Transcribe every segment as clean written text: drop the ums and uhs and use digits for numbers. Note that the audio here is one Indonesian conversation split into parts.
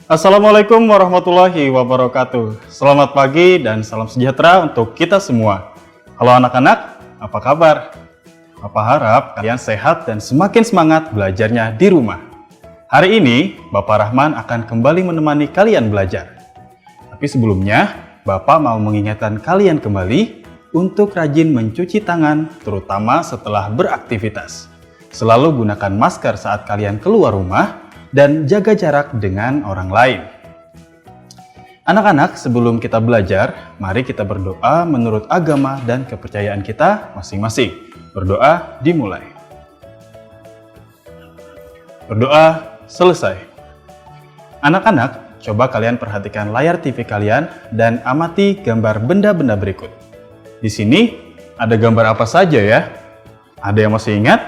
Assalamualaikum warahmatullahi wabarakatuh. Selamat pagi dan salam sejahtera untuk kita semua. Halo anak-anak, apa kabar? Papa harap kalian sehat dan semakin semangat belajarnya di rumah. Hari ini, Bapak Rahman akan kembali menemani kalian belajar. Tapi sebelumnya, Bapak mau mengingatkan kalian kembali untuk rajin mencuci tangan, terutama setelah beraktivitas. Selalu gunakan masker saat kalian keluar rumah, dan jaga jarak dengan orang lain. Anak-anak, sebelum kita belajar, mari kita berdoa menurut agama dan kepercayaan kita masing-masing. Berdoa dimulai. Berdoa selesai. Anak-anak, coba kalian perhatikan layar TV kalian dan amati gambar benda-benda berikut. Di sini ada gambar apa saja ya? Ada yang masih ingat?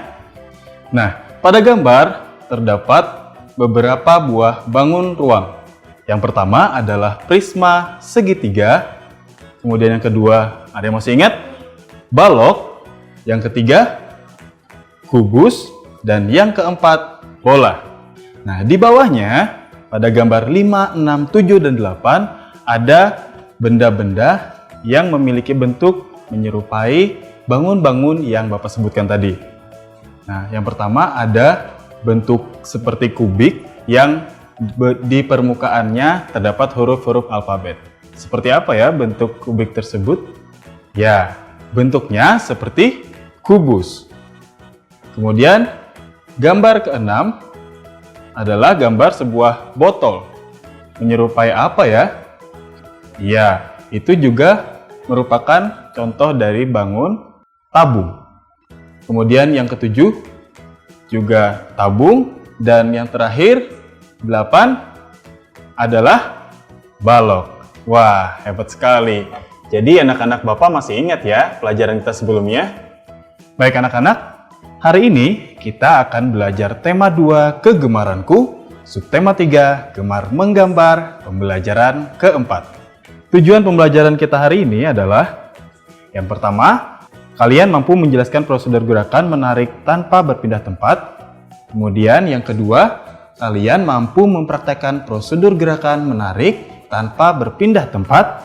Nah, pada gambar terdapat beberapa buah bangun ruang. Yang pertama adalah prisma segitiga. Kemudian yang kedua, ada yang masih ingat? Balok. Yang ketiga, kubus. Dan yang keempat, bola. Nah, di bawahnya, pada gambar 5, 6, 7, dan 8, ada benda-benda yang memiliki bentuk menyerupai bangun-bangun yang Bapak sebutkan tadi. Nah, yang pertama ada bentuk seperti kubik yang di permukaannya terdapat huruf-huruf alfabet. Seperti apa ya bentuk kubik tersebut? Ya, bentuknya seperti kubus. Kemudian gambar keenam adalah gambar sebuah botol. Menyerupai apa ya? Ya, itu juga merupakan contoh dari bangun tabung. Kemudian yang ketujuh juga tabung, dan yang terakhir 8 adalah balok. Wah, hebat sekali. Jadi anak-anak Bapak masih ingat ya pelajaran kita sebelumnya? Baik anak-anak, hari ini kita akan belajar tema 2 kegemaranku, subtema 3 gemar menggambar, pembelajaran keempat. Tujuan pembelajaran kita hari ini adalah yang pertama, kalian mampu menjelaskan prosedur gerakan menarik tanpa berpindah tempat. Kemudian yang kedua, kalian mampu mempraktekkan prosedur gerakan menarik tanpa berpindah tempat.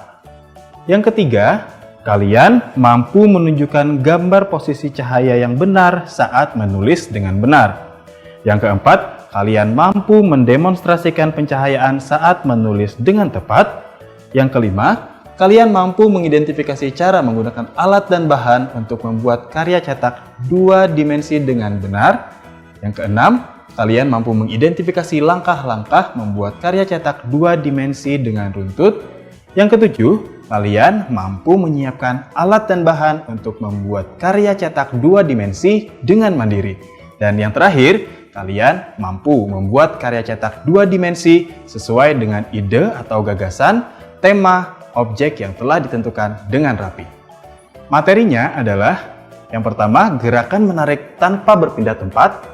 Yang ketiga, kalian mampu menunjukkan gambar posisi cahaya yang benar saat menulis dengan benar. Yang keempat, kalian mampu mendemonstrasikan pencahayaan saat menulis dengan tepat. Yang kelima, kalian mampu mengidentifikasi cara menggunakan alat dan bahan untuk membuat karya cetak 2 dimensi dengan benar. Yang keenam, kalian mampu mengidentifikasi langkah-langkah membuat karya cetak 2 dimensi dengan runtut. Yang ketujuh, kalian mampu menyiapkan alat dan bahan untuk membuat karya cetak 2 dimensi dengan mandiri. Dan yang terakhir, kalian mampu membuat karya cetak 2 dimensi sesuai dengan ide atau gagasan, tema, objek yang telah ditentukan dengan rapi. Materinya adalah yang pertama, gerakan menarik tanpa berpindah tempat,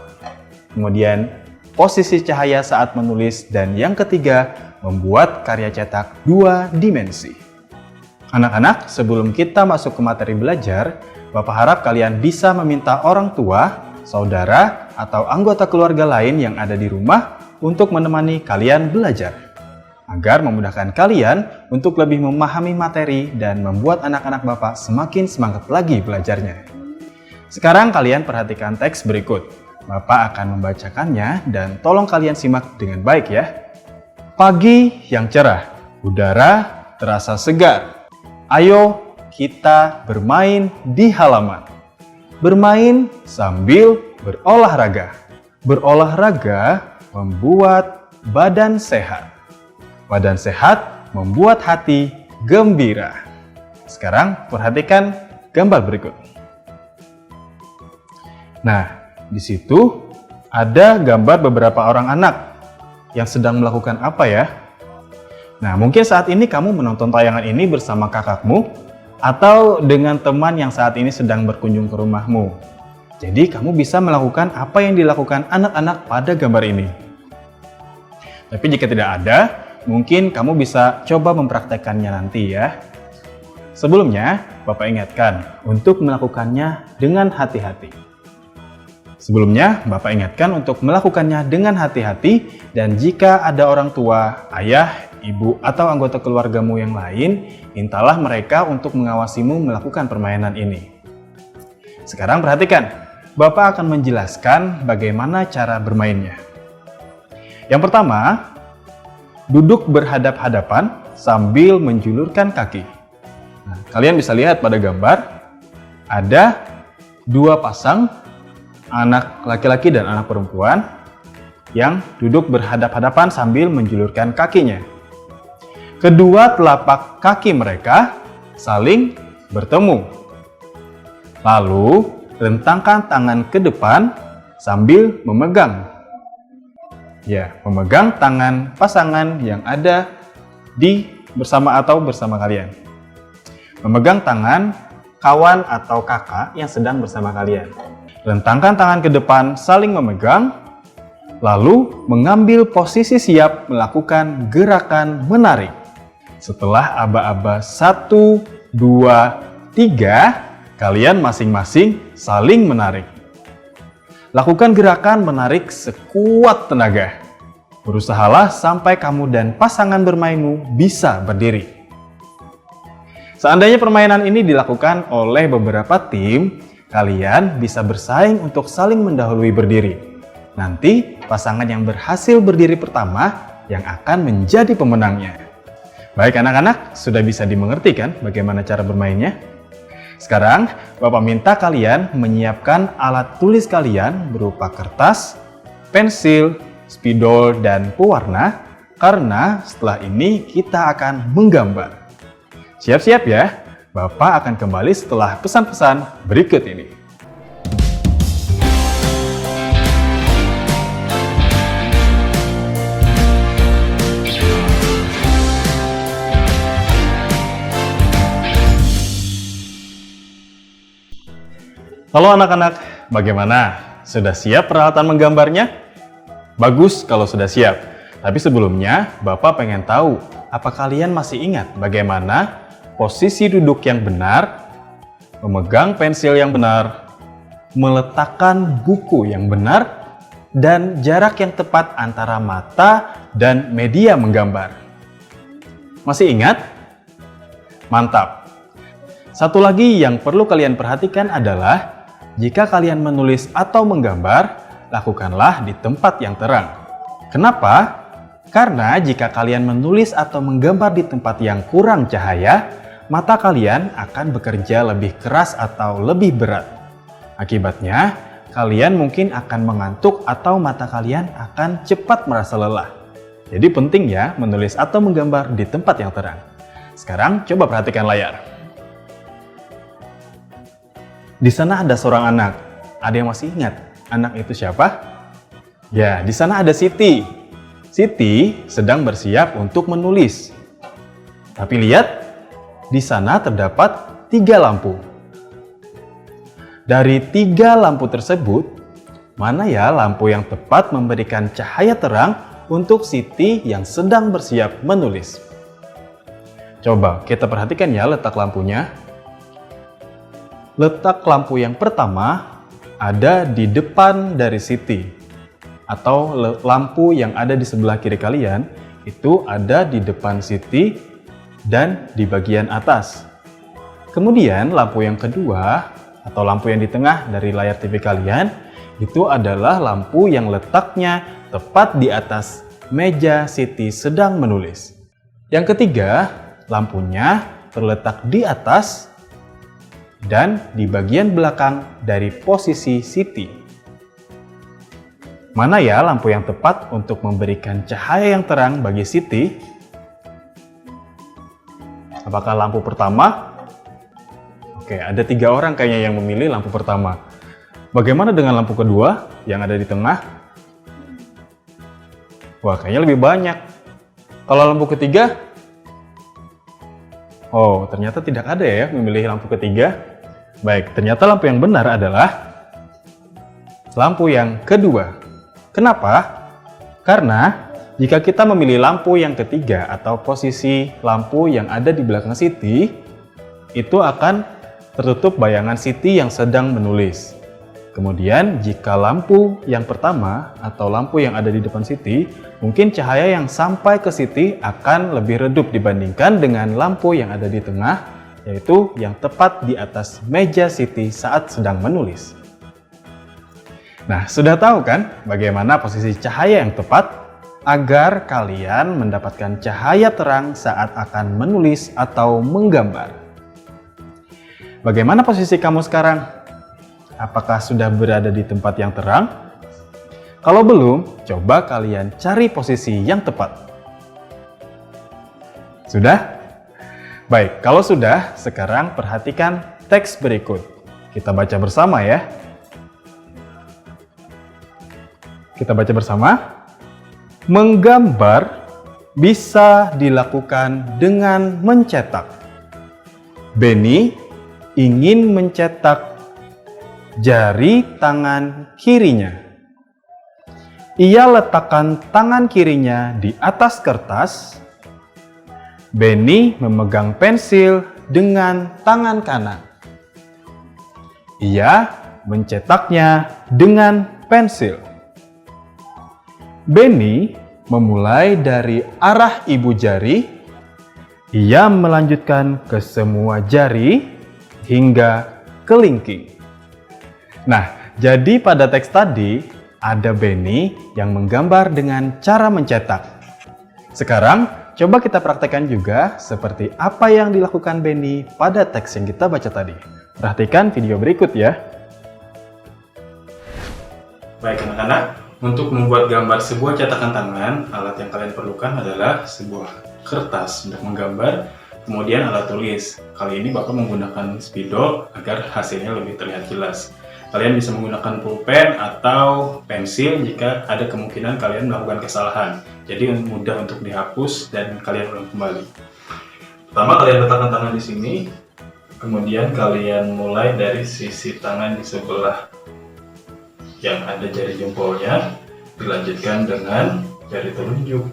kemudian posisi cahaya saat menulis, dan yang ketiga, membuat karya cetak 2 dimensi. Anak-anak, sebelum kita masuk ke materi belajar, Bapak harap kalian bisa meminta orang tua, saudara, atau anggota keluarga lain yang ada di rumah untuk menemani kalian belajar, agar memudahkan kalian untuk lebih memahami materi dan membuat anak-anak Bapak semakin semangat lagi belajarnya. Sekarang kalian perhatikan teks berikut. Bapak akan membacakannya dan tolong kalian simak dengan baik ya. Pagi yang cerah, udara terasa segar. Ayo kita bermain di halaman. Bermain sambil berolahraga. Berolahraga membuat badan sehat. Badan sehat membuat hati gembira. Sekarang perhatikan gambar berikut. Nah, di situ ada gambar beberapa orang anak yang sedang melakukan apa ya? Nah, mungkin saat ini kamu menonton tayangan ini bersama kakakmu atau dengan teman yang saat ini sedang berkunjung ke rumahmu. Jadi, kamu bisa melakukan apa yang dilakukan anak-anak pada gambar ini. Tapi jika tidak ada, mungkin kamu bisa coba mempraktekannya nanti ya. Sebelumnya, Bapak ingatkan untuk melakukannya dengan hati-hati. Sebelumnya, Bapak ingatkan untuk melakukannya dengan hati-hati dan jika ada orang tua, ayah, ibu, atau anggota keluargamu yang lain, mintalah mereka untuk mengawasimu melakukan permainan ini. Sekarang perhatikan, Bapak akan menjelaskan bagaimana cara bermainnya. Yang pertama, duduk berhadap-hadapan sambil menjulurkan kaki. Nah, kalian bisa lihat pada gambar, ada dua pasang anak laki-laki dan anak perempuan yang duduk berhadap-hadapan sambil menjulurkan kakinya. Kedua telapak kaki mereka saling bertemu. Lalu, rentangkan tangan ke depan sambil memegang. Ya, memegang tangan pasangan yang ada bersama kalian. Memegang tangan kawan atau kakak yang sedang bersama kalian. Rentangkan tangan ke depan saling memegang, lalu mengambil posisi siap melakukan gerakan menarik. Setelah aba-aba 1, 2, 3, kalian masing-masing saling menarik. Lakukan gerakan menarik sekuat tenaga. Berusahalah sampai kamu dan pasangan bermainmu bisa berdiri. Seandainya permainan ini dilakukan oleh beberapa tim, kalian bisa bersaing untuk saling mendahului berdiri. Nanti pasangan yang berhasil berdiri pertama yang akan menjadi pemenangnya. Baik anak-anak, sudah bisa dimengerti kan bagaimana cara bermainnya? Sekarang, Bapak minta kalian menyiapkan alat tulis kalian berupa kertas, pensil, spidol, dan pewarna, karena setelah ini kita akan menggambar. Siap-siap ya, Bapak akan kembali setelah pesan-pesan berikut ini. Halo anak-anak, bagaimana? Sudah siap peralatan menggambarnya? Bagus kalau sudah siap. Tapi sebelumnya, Bapak pengen tahu, apa kalian masih ingat bagaimana posisi duduk yang benar, memegang pensil yang benar, meletakkan buku yang benar, dan jarak yang tepat antara mata dan media menggambar? Masih ingat? Mantap! Satu lagi yang perlu kalian perhatikan adalah jika kalian menulis atau menggambar, lakukanlah di tempat yang terang. Kenapa? Karena jika kalian menulis atau menggambar di tempat yang kurang cahaya, mata kalian akan bekerja lebih keras atau lebih berat. Akibatnya, kalian mungkin akan mengantuk atau mata kalian akan cepat merasa lelah. Jadi penting ya menulis atau menggambar di tempat yang terang. Sekarang coba perhatikan layar. Di sana ada seorang anak. Ada yang masih ingat anak itu siapa? Ya, di sana ada Siti. Siti sedang bersiap untuk menulis. Tapi lihat, di sana terdapat 3 lampu. Dari 3 lampu tersebut, mana ya lampu yang tepat memberikan cahaya terang untuk Siti yang sedang bersiap menulis? Coba kita perhatikan ya letak lampunya. Letak lampu yang pertama ada di depan dari Siti, atau lampu yang ada di sebelah kiri kalian itu ada di depan Siti dan di bagian atas. Kemudian lampu yang kedua atau lampu yang di tengah dari layar TV kalian itu adalah lampu yang letaknya tepat di atas meja Siti sedang menulis. Yang ketiga, lampunya terletak di atas dan di bagian belakang dari posisi Siti. Mana ya lampu yang tepat untuk memberikan cahaya yang terang bagi Siti? Apakah lampu pertama? Oke, ada 3 orang kayaknya yang memilih lampu pertama. Bagaimana dengan lampu kedua yang ada di tengah? Wah, kayaknya lebih banyak. Kalau lampu ketiga? Oh, ternyata tidak ada ya memilih lampu ketiga. Baik, ternyata lampu yang benar adalah lampu yang kedua. Kenapa? Karena jika kita memilih lampu yang ketiga atau posisi lampu yang ada di belakang Siti, itu akan tertutup bayangan Siti yang sedang menulis. Kemudian jika lampu yang pertama atau lampu yang ada di depan Siti, mungkin cahaya yang sampai ke Siti akan lebih redup dibandingkan dengan lampu yang ada di tengah, yaitu yang tepat di atas meja Siti saat sedang menulis. Nah, sudah tahu kan bagaimana posisi cahaya yang tepat agar kalian mendapatkan cahaya terang saat akan menulis atau menggambar. Bagaimana posisi kamu sekarang? Apakah sudah berada di tempat yang terang? Kalau belum, coba kalian cari posisi yang tepat. Sudah? Baik, kalau sudah, sekarang perhatikan teks berikut. Kita baca bersama ya. Kita baca bersama. Menggambar bisa dilakukan dengan mencetak. Benny ingin mencetak jari tangan kirinya. Ia letakkan tangan kirinya di atas kertas. Benny memegang pensil dengan tangan kanan. Ia mencetaknya dengan pensil. Benny memulai dari arah ibu jari. Ia melanjutkan ke semua jari hingga kelingking. Nah, jadi pada teks tadi ada Benny yang menggambar dengan cara mencetak. Sekarang coba kita praktekkan juga seperti apa yang dilakukan Benny pada teks yang kita baca tadi. Perhatikan video berikut ya. Baik anak-anak, untuk membuat gambar sebuah cetakan tangan, alat yang kalian perlukan adalah sebuah kertas untuk menggambar, kemudian alat tulis. Kali ini Bapak menggunakan spidol agar hasilnya lebih terlihat jelas. Kalian bisa menggunakan pulpen atau pensil jika ada kemungkinan kalian melakukan kesalahan. Jadi mudah untuk dihapus dan kalian ulang kembali. Pertama kalian letakkan tangan di sini, kemudian kalian mulai dari sisi tangan di sebelah yang ada jari jempolnya, dilanjutkan dengan jari telunjuk,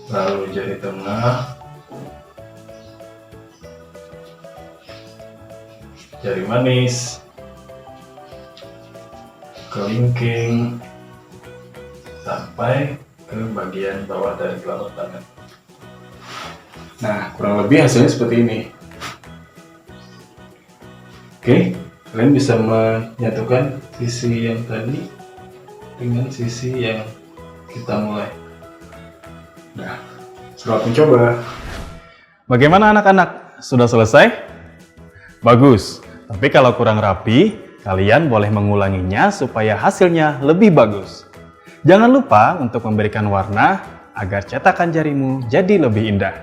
lalu jari tengah, jari manis, kelingking, sampai ke bagian bawah dari telapak tangan. Nah, kurang lebih hasilnya seperti ini. Oke, kalian bisa menyatukan sisi yang tadi dengan sisi yang kita mulai. Nah, selamat mencoba. Bagaimana anak-anak? Sudah selesai? Bagus. Tapi kalau kurang rapi, kalian boleh mengulanginya supaya hasilnya lebih bagus. Jangan lupa untuk memberikan warna agar cetakan jarimu jadi lebih indah.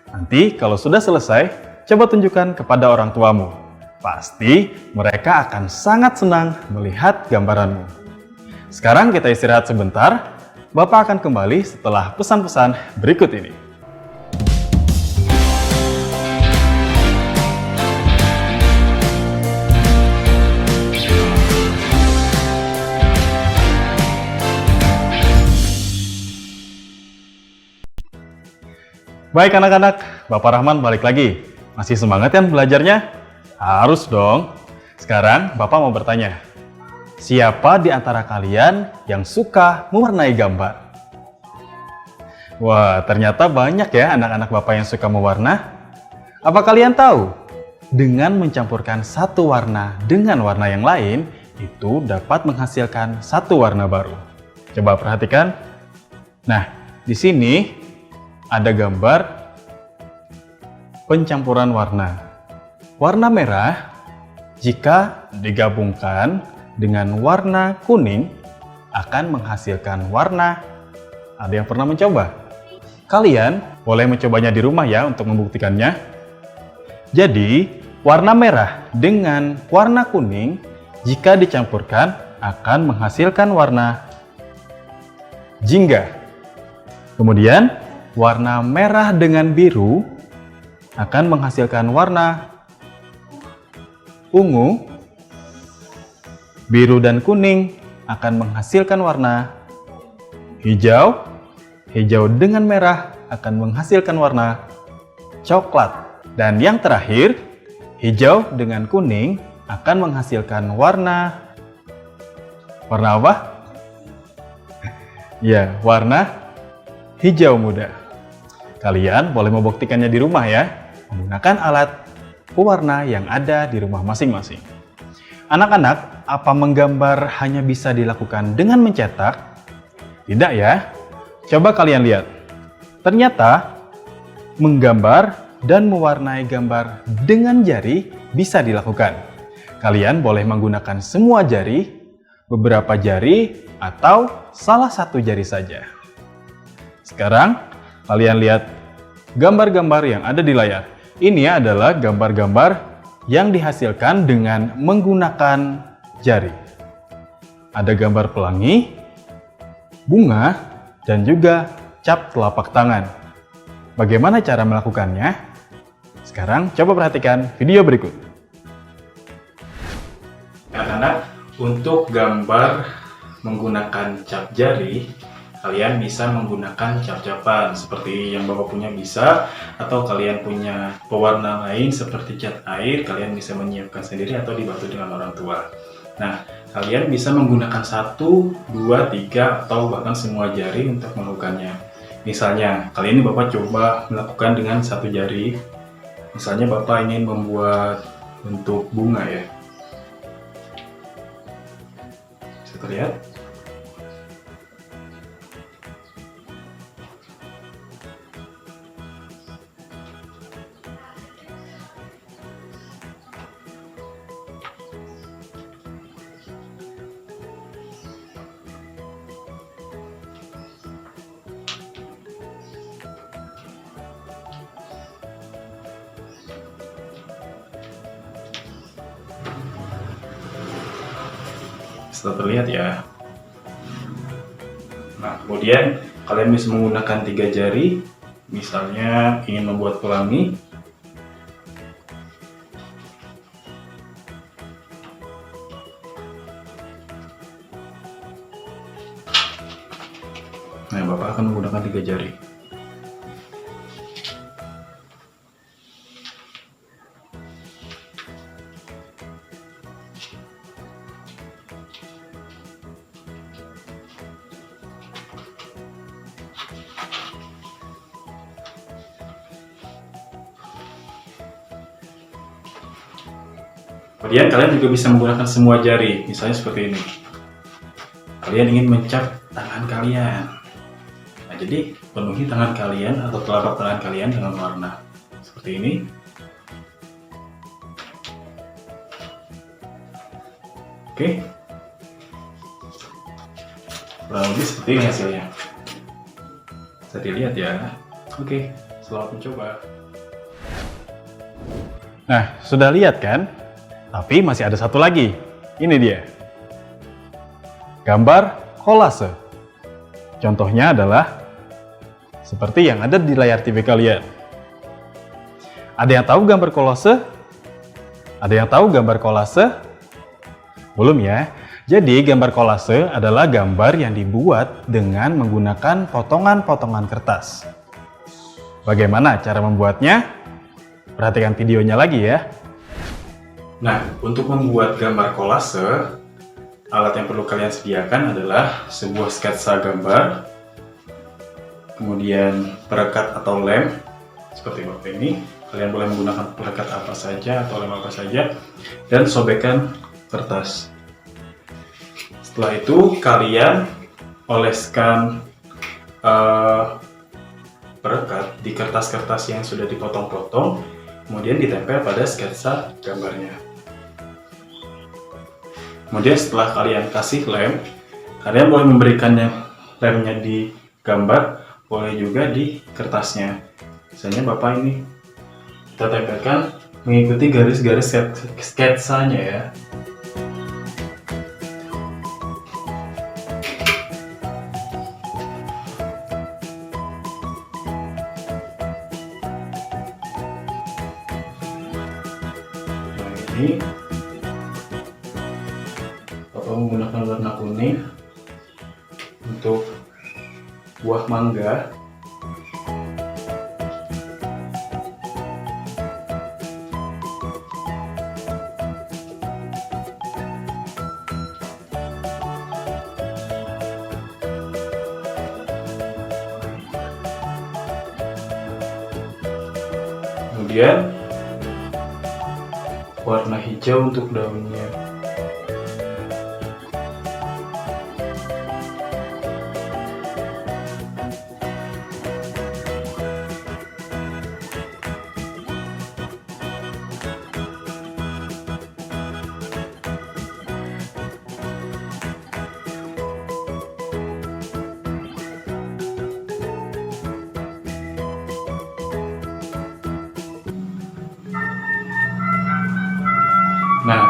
Nanti kalau sudah selesai, coba tunjukkan kepada orang tuamu. Pasti mereka akan sangat senang melihat gambaranmu. Sekarang kita istirahat sebentar. Bapak akan kembali setelah pesan-pesan berikut ini. Baik anak-anak, Bapak Rahman balik lagi. Masih semangat kan belajarnya? Harus dong. Sekarang Bapak mau bertanya, siapa di antara kalian yang suka mewarnai gambar? Wah, ternyata banyak ya anak-anak Bapak yang suka mewarna. Apa kalian tahu? Dengan mencampurkan satu warna dengan warna yang lain, itu dapat menghasilkan satu warna baru. Coba perhatikan. Nah, di sini ada gambar pencampuran warna. Warna merah jika digabungkan dengan warna kuning akan menghasilkan warna. Ada yang pernah mencoba? Kalian boleh mencobanya di rumah ya untuk membuktikannya. Jadi, warna merah dengan warna kuning jika dicampurkan akan menghasilkan warna jingga. Kemudian, warna merah dengan biru akan menghasilkan warna ungu. Biru dan kuning akan menghasilkan warna hijau. Hijau dengan merah akan menghasilkan warna coklat. Dan yang terakhir, hijau dengan kuning akan menghasilkan warna apa? Ya, warna hijau muda. Kalian boleh membuktikannya di rumah ya, menggunakan alat pewarna yang ada di rumah masing-masing. Anak-anak, apa menggambar hanya bisa dilakukan dengan mencetak? Tidak ya. Coba kalian lihat. Ternyata menggambar dan mewarnai gambar dengan jari bisa dilakukan. Kalian boleh menggunakan semua jari, beberapa jari, atau salah satu jari saja. Sekarang, kalian lihat gambar-gambar yang ada di layar. Ini adalah gambar-gambar yang dihasilkan dengan menggunakan jari. Ada gambar pelangi, bunga, dan juga cap telapak tangan. Bagaimana cara melakukannya? Sekarang coba perhatikan video berikut. Anak-anak, untuk gambar menggunakan cap jari, kalian bisa menggunakan cap-capan seperti yang Bapak punya bisa, atau kalian punya pewarna lain seperti cat air, kalian bisa menyiapkan sendiri atau dibantu dengan orang tua. Nah, kalian bisa menggunakan 1, 2, 3, atau bahkan semua jari untuk melakukannya. Misalnya, kali ini Bapak coba melakukan dengan 1 jari. Misalnya Bapak ingin membuat bentuk bunga ya. Bisa terlihat? Sudah terlihat ya. Nah, kemudian kalian bisa menggunakan 3 jari, misalnya ingin membuat pelangi. Nah, Bapak akan menggunakan 3 jari. Kemudian kalian juga bisa menggunakan semua jari, misalnya seperti ini. Kalian ingin mencap tangan kalian. Nah, jadi penuhi tangan kalian atau telapak tangan kalian dengan warna seperti ini. Oke. Kurang lebih seperti ini hasilnya. Bisa dilihat ya. Oke, selamat mencoba. Nah, sudah lihat kan? Tapi masih ada satu lagi. Ini dia. Gambar kolase. Contohnya adalah seperti yang ada di layar TV kalian. Ada yang tahu gambar kolase? Ada yang tahu gambar kolase? Belum ya? Jadi gambar kolase adalah gambar yang dibuat dengan menggunakan potongan-potongan kertas. Bagaimana cara membuatnya? Perhatikan videonya lagi ya. Nah, untuk membuat gambar kolase, alat yang perlu kalian sediakan adalah sebuah sketsa gambar, kemudian perekat atau lem, seperti seperti ini. Kalian boleh menggunakan perekat apa saja atau lem apa saja, dan sobekan kertas. Setelah itu, kalian oleskan perekat di kertas-kertas yang sudah dipotong-potong, kemudian ditempel pada sketsa gambarnya. Kemudian setelah kalian kasih lem, kalian boleh memberikannya lemnya di gambar, boleh juga di kertasnya. Misalnya Bapak ini kita tempelkan mengikuti garis-garis sketsanya ya. Nah, ini Bapak menggunakan warna kuning untuk buah mangga. Kemudian warna hijau untuk daunnya. Nah,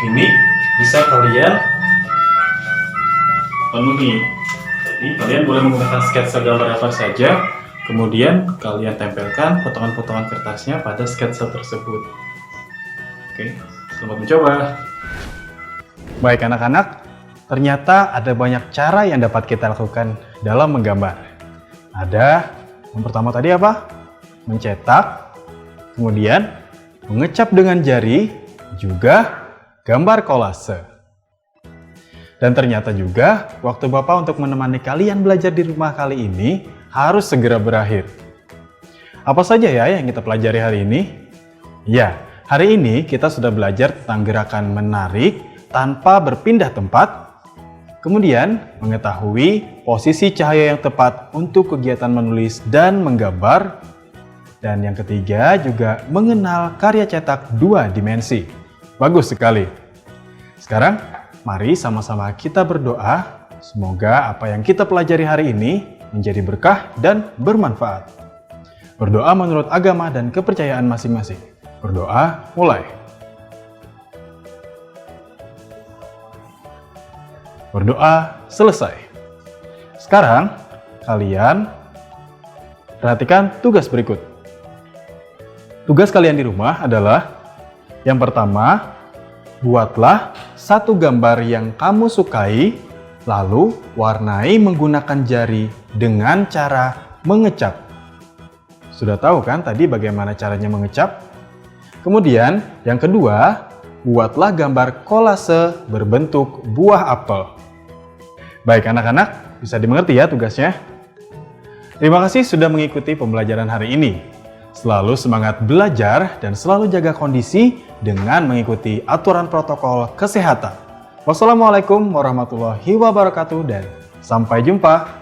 ini bisa kalian penuhi. Jadi kalian boleh menggunakan sketsa gambar apa saja, kemudian kalian tempelkan potongan-potongan kertasnya pada sketsa tersebut. Oke, selamat mencoba. Baik anak-anak, ternyata ada banyak cara yang dapat kita lakukan dalam menggambar. Ada yang pertama tadi apa? Mencetak, kemudian mengecap dengan jari, juga gambar kolase. Dan ternyata juga waktu Bapak untuk menemani kalian belajar di rumah kali ini harus segera berakhir. Apa saja ya yang kita pelajari hari ini? Ya, hari ini kita sudah belajar tentang gerakan menarik tanpa berpindah tempat, kemudian mengetahui posisi cahaya yang tepat untuk kegiatan menulis dan menggambar, dan yang ketiga juga mengenal karya cetak 2 dimensi. Bagus sekali. Sekarang, mari sama-sama kita berdoa. Semoga apa yang kita pelajari hari ini menjadi berkah dan bermanfaat. Berdoa menurut agama dan kepercayaan masing-masing. Berdoa, mulai. Berdoa, selesai. Sekarang, kalian perhatikan tugas berikut. Tugas kalian di rumah adalah yang pertama, buatlah satu gambar yang kamu sukai, lalu warnai menggunakan jari dengan cara mengecap. Sudah tahu kan tadi bagaimana caranya mengecap? Kemudian, yang kedua, buatlah gambar kolase berbentuk buah apel. Baik anak-anak, bisa dimengerti ya tugasnya? Terima kasih sudah mengikuti pembelajaran hari ini. Selalu semangat belajar dan selalu jaga kondisi dengan mengikuti aturan protokol kesehatan. Wassalamualaikum warahmatullahi wabarakatuh dan sampai jumpa.